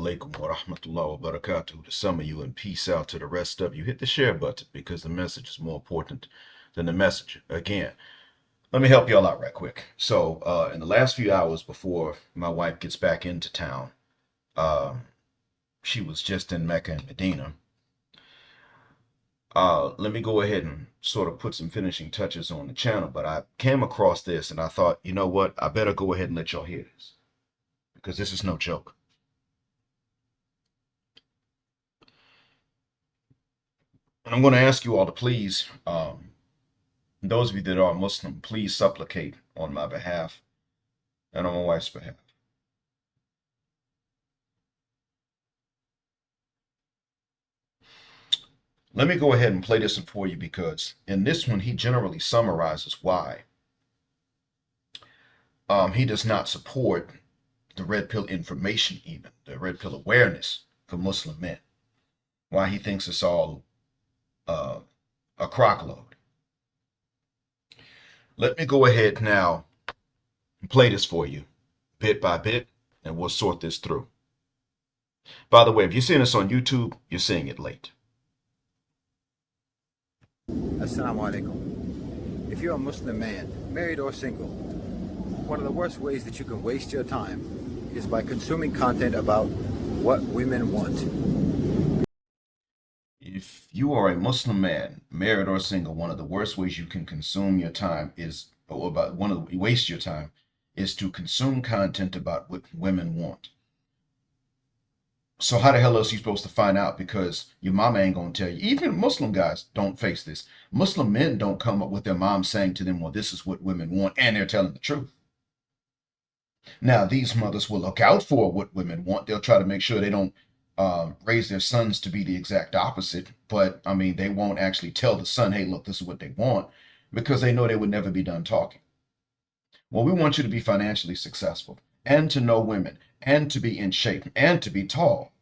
alaikum wa rahmatullahi wa barakatuh to some of you, and peace out to the rest of you. Hit the share button because the message is more important than the messenger. Again, let me help y'all out right quick. So, in the last few hours before my wife gets back into town, she was just in Mecca and Medina. Let me go ahead and sort of put some finishing touches on the channel, but I came across this and I thought, you know what? I better go ahead and let y'all hear this because this is no joke. And I'm going to ask you all to please, those of you that are Muslim, please supplicate on my behalf and on my wife's behalf. Let me go ahead and play this one for you because in this one, he generally summarizes why he does not support the red pill information, even the red pill awareness for Muslim men. Why he thinks it's all a crock load. Let me go ahead now and play this for you bit by bit, and we'll sort this through. By the way, if you're seeing this on YouTube, you're seeing it late. Assalamu alaikum. If you're a Muslim man, married or single, one of the worst ways that you can waste your time is by consuming content about what women want. If you are a Muslim man, married or single, one of the worst ways you can consume your time is, or about one of the waste your time, is to consume content about what women want. So how the hell else are you supposed to find out? Because your mama ain't gonna tell you. Even Muslim guys don't face this. Muslim men don't come up with their mom saying to them, well, this is what women want, and they're telling the truth. Now, these mothers will look out for what women want. They'll try to make sure they don't raise their sons to be the exact opposite. But, I mean, they won't actually tell the son, hey, look, this is what they want, because they know they would never be done talking. Well, we want you to be financially successful and to know women and to be in shape and to be tall.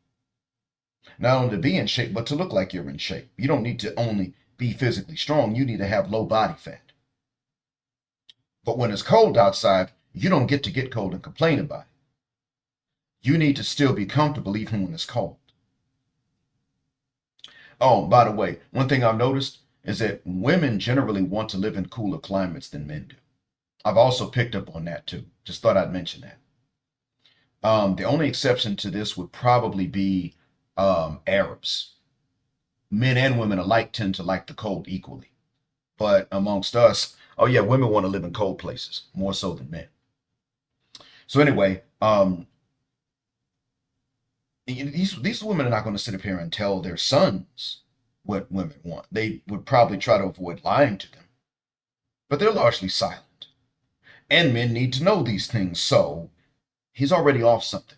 Not only to be in shape, but to look like you're in shape. You don't need to only be physically strong. You need to have low body fat. But when it's cold outside, you don't get to get cold and complain about it. You need to still be comfortable even when it's cold. Oh, by the way, one thing I've noticed is that women generally want to live in cooler climates than men do. I've also picked up on that too. Just thought I'd mention that. The only exception to this would probably be Arabs. Men and women alike tend to like the cold equally. But amongst us, oh yeah, women want to live in cold places more so than men. So anyway, these women are not going to sit up here and tell their sons what women want. They would probably try to avoid lying to them. But they're largely silent. And men need to know these things, so he's already off something.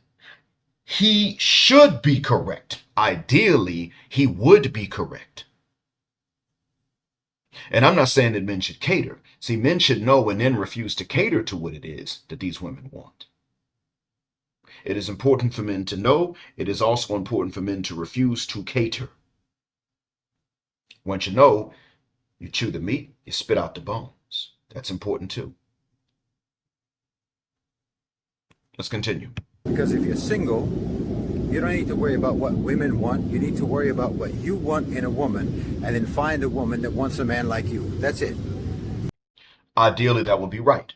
He should be correct. Ideally, he would be correct. And I'm not saying that men should cater. See, men should know and then refuse to cater to what it is that these women want. It is important for men to know. It is also important for men to refuse to cater. Once you know, you chew the meat, you spit out the bones. That's important too. Let's continue. Because if you're single, you don't need to worry about what women want. You need to worry about what you want in a woman, and then find a woman that wants a man like you. That's it. Ideally, that would be right.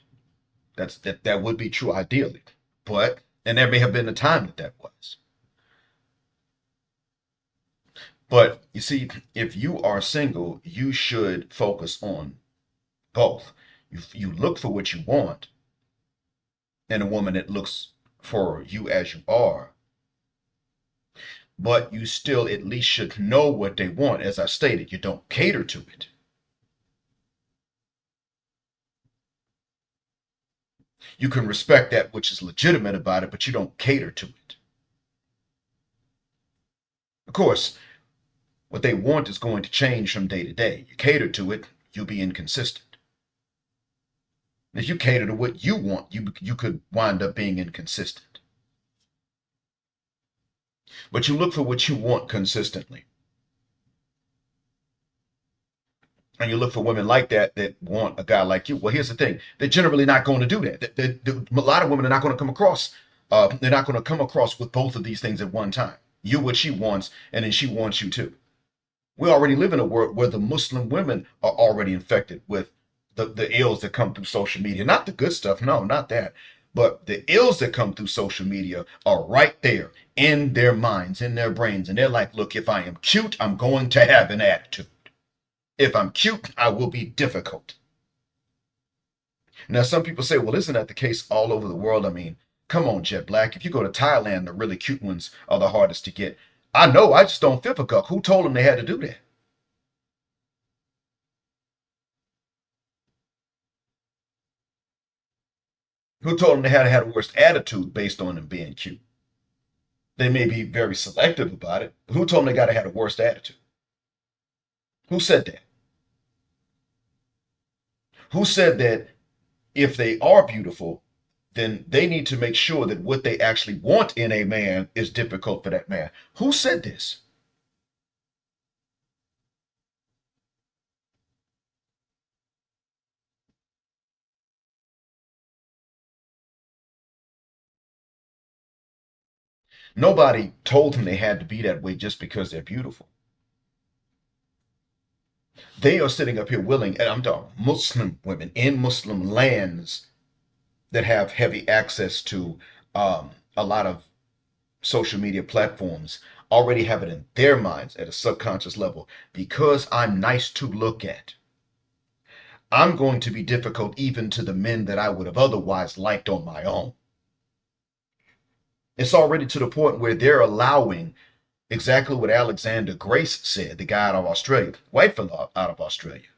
That would be true ideally. But, and there may have been a time that was. But you see, if you are single, you should focus on both. You look for what you want in a woman that looks for you as you are. But you still at least should know what they want. As I stated, you don't cater to it. You can respect that which is legitimate about it, but you don't cater to it. Of course, what they want is going to change from day to day. You cater to it, you'll be inconsistent. If you cater to what you want, you could wind up being inconsistent. But you look for what you want consistently. And you look for women like that want a guy like you. Well, here's the thing. They're generally not going to do that. A lot of women are not going to come across they're not going to come across with both of these things at one time. You what she wants, and then she wants you too. We already live in a world where the Muslim women are already infected with the ills that come through social media. Not the good stuff, no, not that. But the ills that come through social media are right there in their minds, in their brains. And they're like, look, if I am cute, I'm going to have an attitude. If I'm cute, I will be difficult. Now, some people say, well, isn't that the case all over the world? I mean, come on, Jet Black. If you go to Thailand, the really cute ones are the hardest to get. I know, I just don't feel a cuck. Who told them they had to do that? Who told them they had to have the worst attitude based on them being cute? They may be very selective about it, but who told them they got to have the worst attitude? Who said that? Who said that if they are beautiful, then they need to make sure that what they actually want in a man is difficult for that man? Who said this? Nobody told them they had to be that way just because they're beautiful. They are sitting up here willing, and I'm talking Muslim women in Muslim lands that have heavy access to a lot of social media platforms, already have it in their minds at a subconscious level. Because I'm nice to look at, I'm going to be difficult even to the men that I would have otherwise liked on my own. It's already to the point where they're allowing exactly what Alexander Grace said, the guy out of Australia, white fellow out of Australia.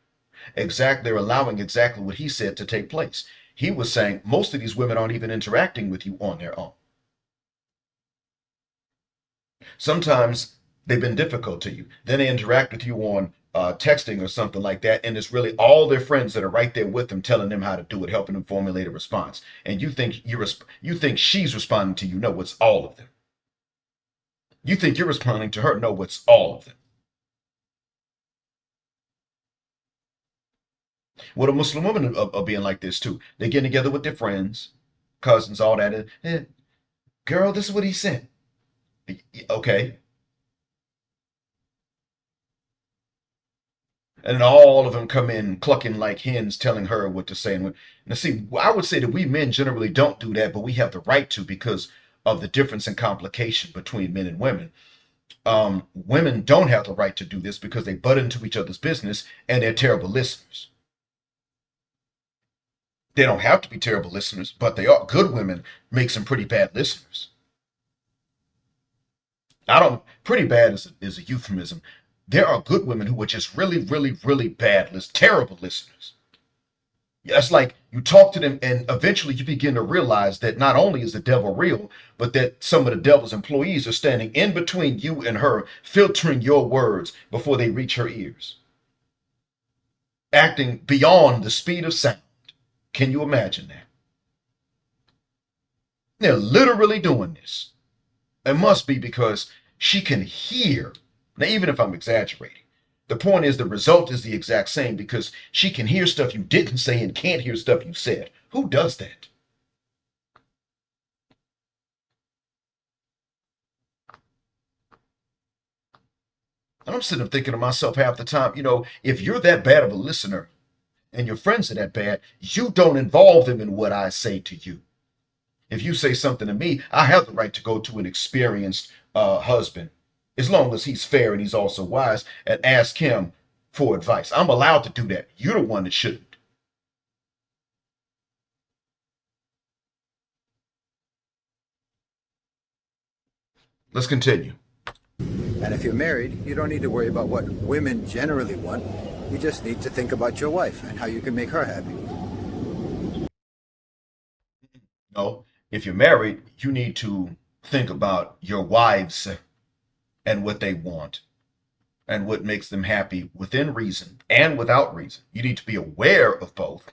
They're allowing exactly what he said to take place. He was saying most of these women aren't even interacting with you on their own. Sometimes they've been difficult to you. Then they interact with you on texting or something like that, and it's really all their friends that are right there with them, telling them how to do it, helping them formulate a response. And you think she's responding to you? No, it's all of them. You think you're responding to her? No, it's all of them. Well, the Muslim women are being like this too. They're getting together with their friends, cousins, all that. Girl, this is what he said. Okay. And all of them come in clucking like hens, telling her what to say. And now, see, I would say that we men generally don't do that, but we have the right to because of the difference in complication between men and women. Women don't have the right to do this because they butt into each other's business and they're terrible listeners. They don't have to be terrible listeners, but they are. Good women make some pretty bad listeners. I don't. Pretty bad is a euphemism. There are good women who are just really, really, really bad, terrible listeners. It's like you talk to them, and eventually you begin to realize that not only is the devil real, but that some of the devil's employees are standing in between you and her, filtering your words before they reach her ears, acting beyond the speed of sound. Can you imagine that? They're literally doing this. It must be because she can hear. Now, even if I'm exaggerating, the point is the result is the exact same because she can hear stuff you didn't say and can't hear stuff you said. Who does that? And I'm sitting there thinking to myself half the time, if you're that bad of a listener and your friends are that bad, you don't involve them in what I say to you. If you say something to me, I have the right to go to an experienced husband, as long as he's fair and he's also wise, and ask him for advice. I'm allowed to do that. You're the one that shouldn't. Let's continue. And if you're married, you don't need to worry about what women generally want. You just need to think about your wife and how you can make her happy. No, if you're married, you need to think about your wives and what they want and what makes them happy within reason and without reason. You need to be aware of both.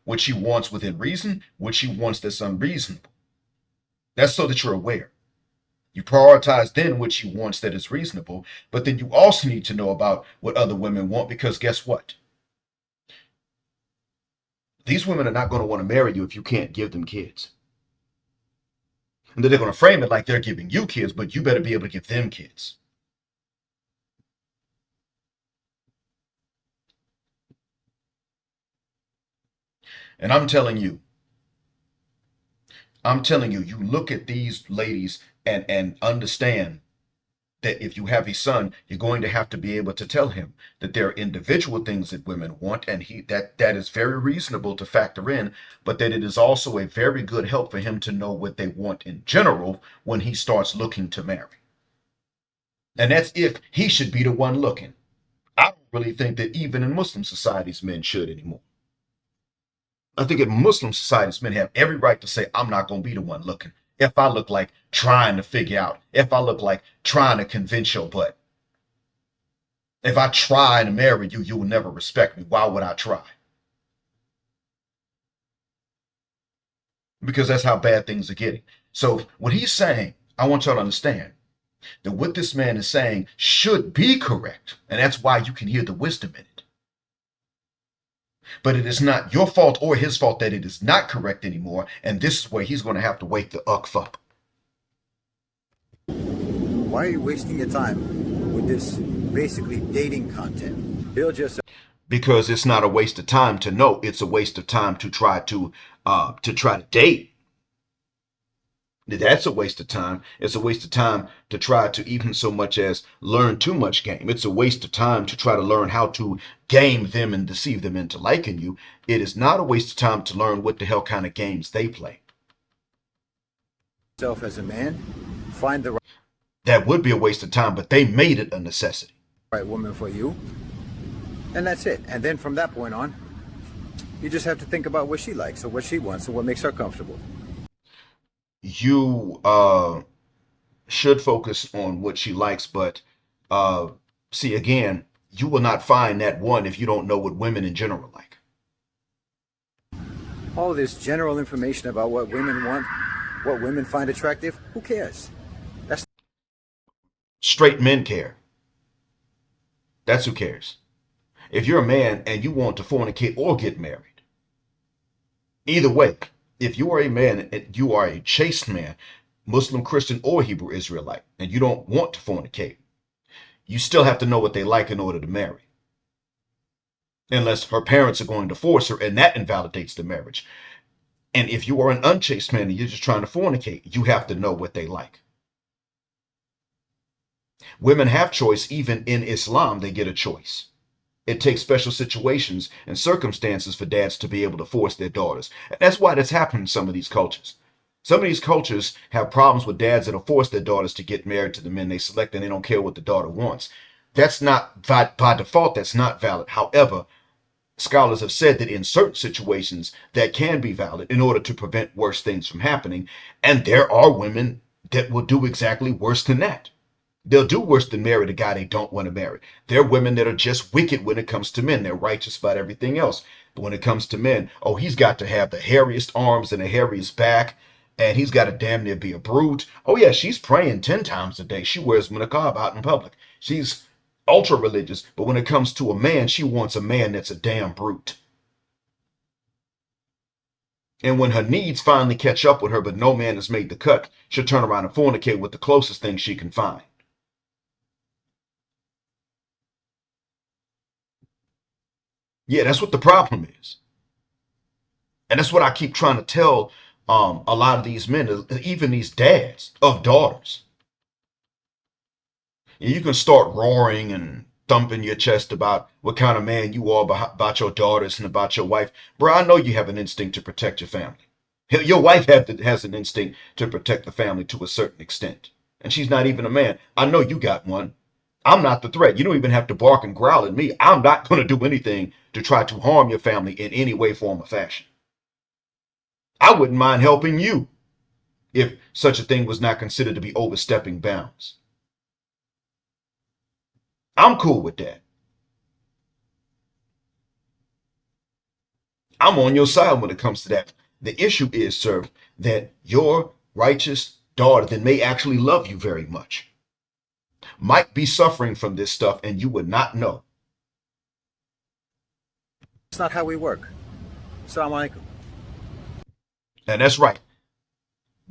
What she wants within reason, what she wants that's unreasonable. That's so that you're aware. You prioritize then what she wants that is reasonable, but then you also need to know about what other women want because guess what? These women are not going to want to marry you if you can't give them kids. And they're going to frame it like they're giving you kids, but you better be able to give them kids. And I'm telling you, you look at these ladies and understand that if you have a son, you're going to have to be able to tell him that there are individual things that women want, and that is very reasonable to factor in, but that it is also a very good help for him to know what they want in general when he starts looking to marry. And that's if he should be the one looking. I don't really think that even in Muslim societies men should anymore. I think in Muslim societies men have every right to say, I'm not going to be the one looking. If I look like trying to figure out, if I look like trying to convince your butt, if I try to marry you, you will never respect me. Why would I try? Because that's how bad things are getting. So what he's saying, I want y'all to understand that what this man is saying should be correct. And that's why you can hear the wisdom in it. But it is not your fault or his fault that it is not correct anymore. And this is where he's going to have to wake the uck up. Why are you wasting your time with this basically dating content? Build yourself. Because it's not a waste of time to know, it's a waste of time to try to date. That's a waste of time. It's a waste of time to try to even so much as learn too much game. It's a waste of time to try to learn how to game them and deceive them into liking you. It is not a waste of time to learn what the hell kind of games they play. As a man, find the That would be a waste of time, but they made it a necessity. right woman for you, and that's it. And then from that point on, you just have to think about what she likes or what she wants or what makes her comfortable. You should focus on what she likes, but see, again, you will not find that one if you don't know what women in general like. All this general information about what women want, what women find attractive, who cares? That's Straight men care. That's who cares. If you're a man and you want to fornicate or get married, either way, if you are a man and you are a chaste man, Muslim, Christian, or Hebrew Israelite, and you don't want to fornicate, you still have to know what they like in order to marry. Unless her parents are going to force her, and that invalidates the marriage. And if you are an unchaste man and you're just trying to fornicate, you have to know what they like. Women have choice. Even in Islam, they get a choice. It takes special situations and circumstances for dads to be able to force their daughters. And that's why that's happened in some of these cultures. Some of these cultures have problems with dads that'll force their daughters to get married to the men they select, and they don't care what the daughter wants. That's not, by default, that's not valid. However, scholars have said that in certain situations that can be valid in order to prevent worse things from happening. And there are women that will do exactly worse than that. They'll do worse than marry the guy they don't want to marry. There are women that are just wicked when it comes to men. They're righteous about everything else. But when it comes to men, oh, he's got to have the hairiest arms and the hairiest back, and he's got to damn near be a brute. Oh, yeah, she's praying 10 times a day. She wears niqab out in public. She's ultra religious, but when it comes to a man, she wants a man that's a damn brute. And when her needs finally catch up with her, but no man has made the cut, she'll turn around and fornicate with the closest thing she can find. Yeah, that's what the problem is. And that's what I keep trying to tell a lot of these men, even these dads of daughters. You can start roaring and thumping your chest about what kind of man you are, about your daughters and about your wife. Bro, I know you have an instinct to protect your family. Your wife has an instinct to protect the family to a certain extent. And she's not even a man. I know you got one. I'm not the threat. You don't even have to bark and growl at me. I'm not going to do anything to try to harm your family in any way, form, or fashion. I wouldn't mind helping you if such a thing was not considered to be overstepping bounds. I'm cool with that. I'm on your side when it comes to that. The issue is, sir, that your righteous daughter that may actually love you very much might be suffering from this stuff and you would not know. That's not how we work. Assalamu alaikum. And that's right.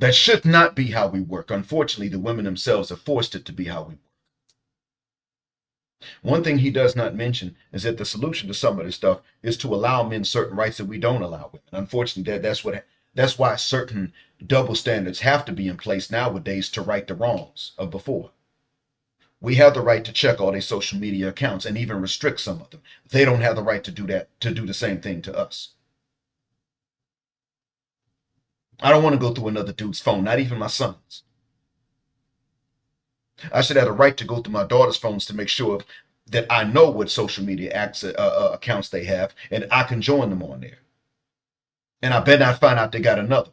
That should not be how we work. Unfortunately, the women themselves have forced it to be how we work. One thing he does not mention is that the solution to some of this stuff is to allow men certain rights that we don't allow women. Unfortunately, that's why certain double standards have to be in place nowadays to right the wrongs of before. We have the right to check all their social media accounts and even restrict some of them. They don't have the right to do that, to do the same thing to us. I don't want to go through another dude's phone, not even my son's. I should have the right to go through my daughter's phones to make sure that I know what social media accounts they have, and I can join them on there. And I better not find out they got another.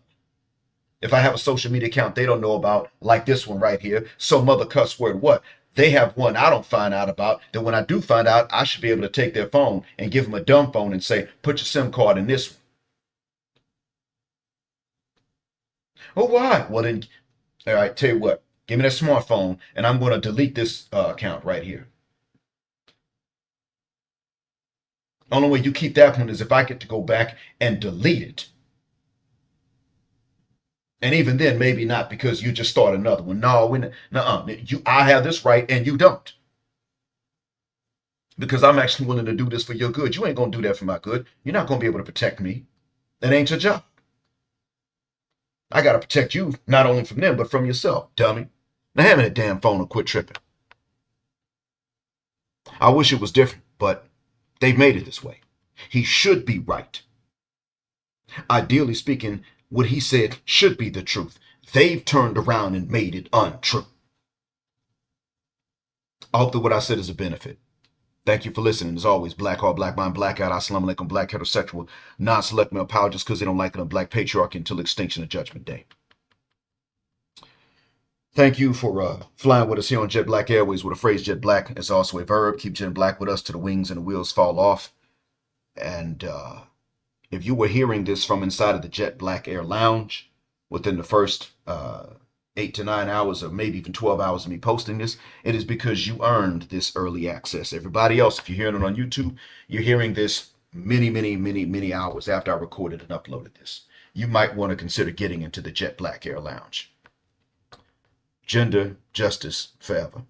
If I have a social media account they don't know about, like this one right here, some other cuss word, what? They have one I don't find out about, that when I do find out, I should be able to take their phone and give them a dumb phone and say, put your SIM card in this one. Oh, why? Well, then, all right, tell you what, give me that smartphone and I'm going to delete this account right here. Only way you keep that one is if I get to go back and delete it. And even then, maybe not, because you just start another one. No, I have this right and you don't. Because I'm actually willing to do this for your good. You ain't gonna do that for my good. You're not gonna be able to protect me. That ain't your job. I gotta protect you not only from them but from yourself, dummy. Now hand me that damn phone and quit tripping. I wish it was different, but they've made it this way. He should be right. Ideally speaking, what he said should be the truth. They've turned around and made it untrue. I hope that what I said is a benefit. Thank you for listening. As always, black heart, black mind, black out, assalamu alaikum, black heterosexual, non-select male power just because they don't like it, a black patriarchy until extinction of judgment day. Thank you for flying with us here on Jet Black Airways, where the phrase jet black is also a verb. Keep jet black with us till the wings and the wheels fall off. And if you were hearing this from inside of the Jet Black Air Lounge within the first 8 to 9 hours or maybe even 12 hours of me posting this, it is because you earned this early access. Everybody else, if you're hearing it on YouTube, you're hearing this many hours after I recorded and uploaded this. You might want to consider getting into the Jet Black Air Lounge. Gender, justice, forever.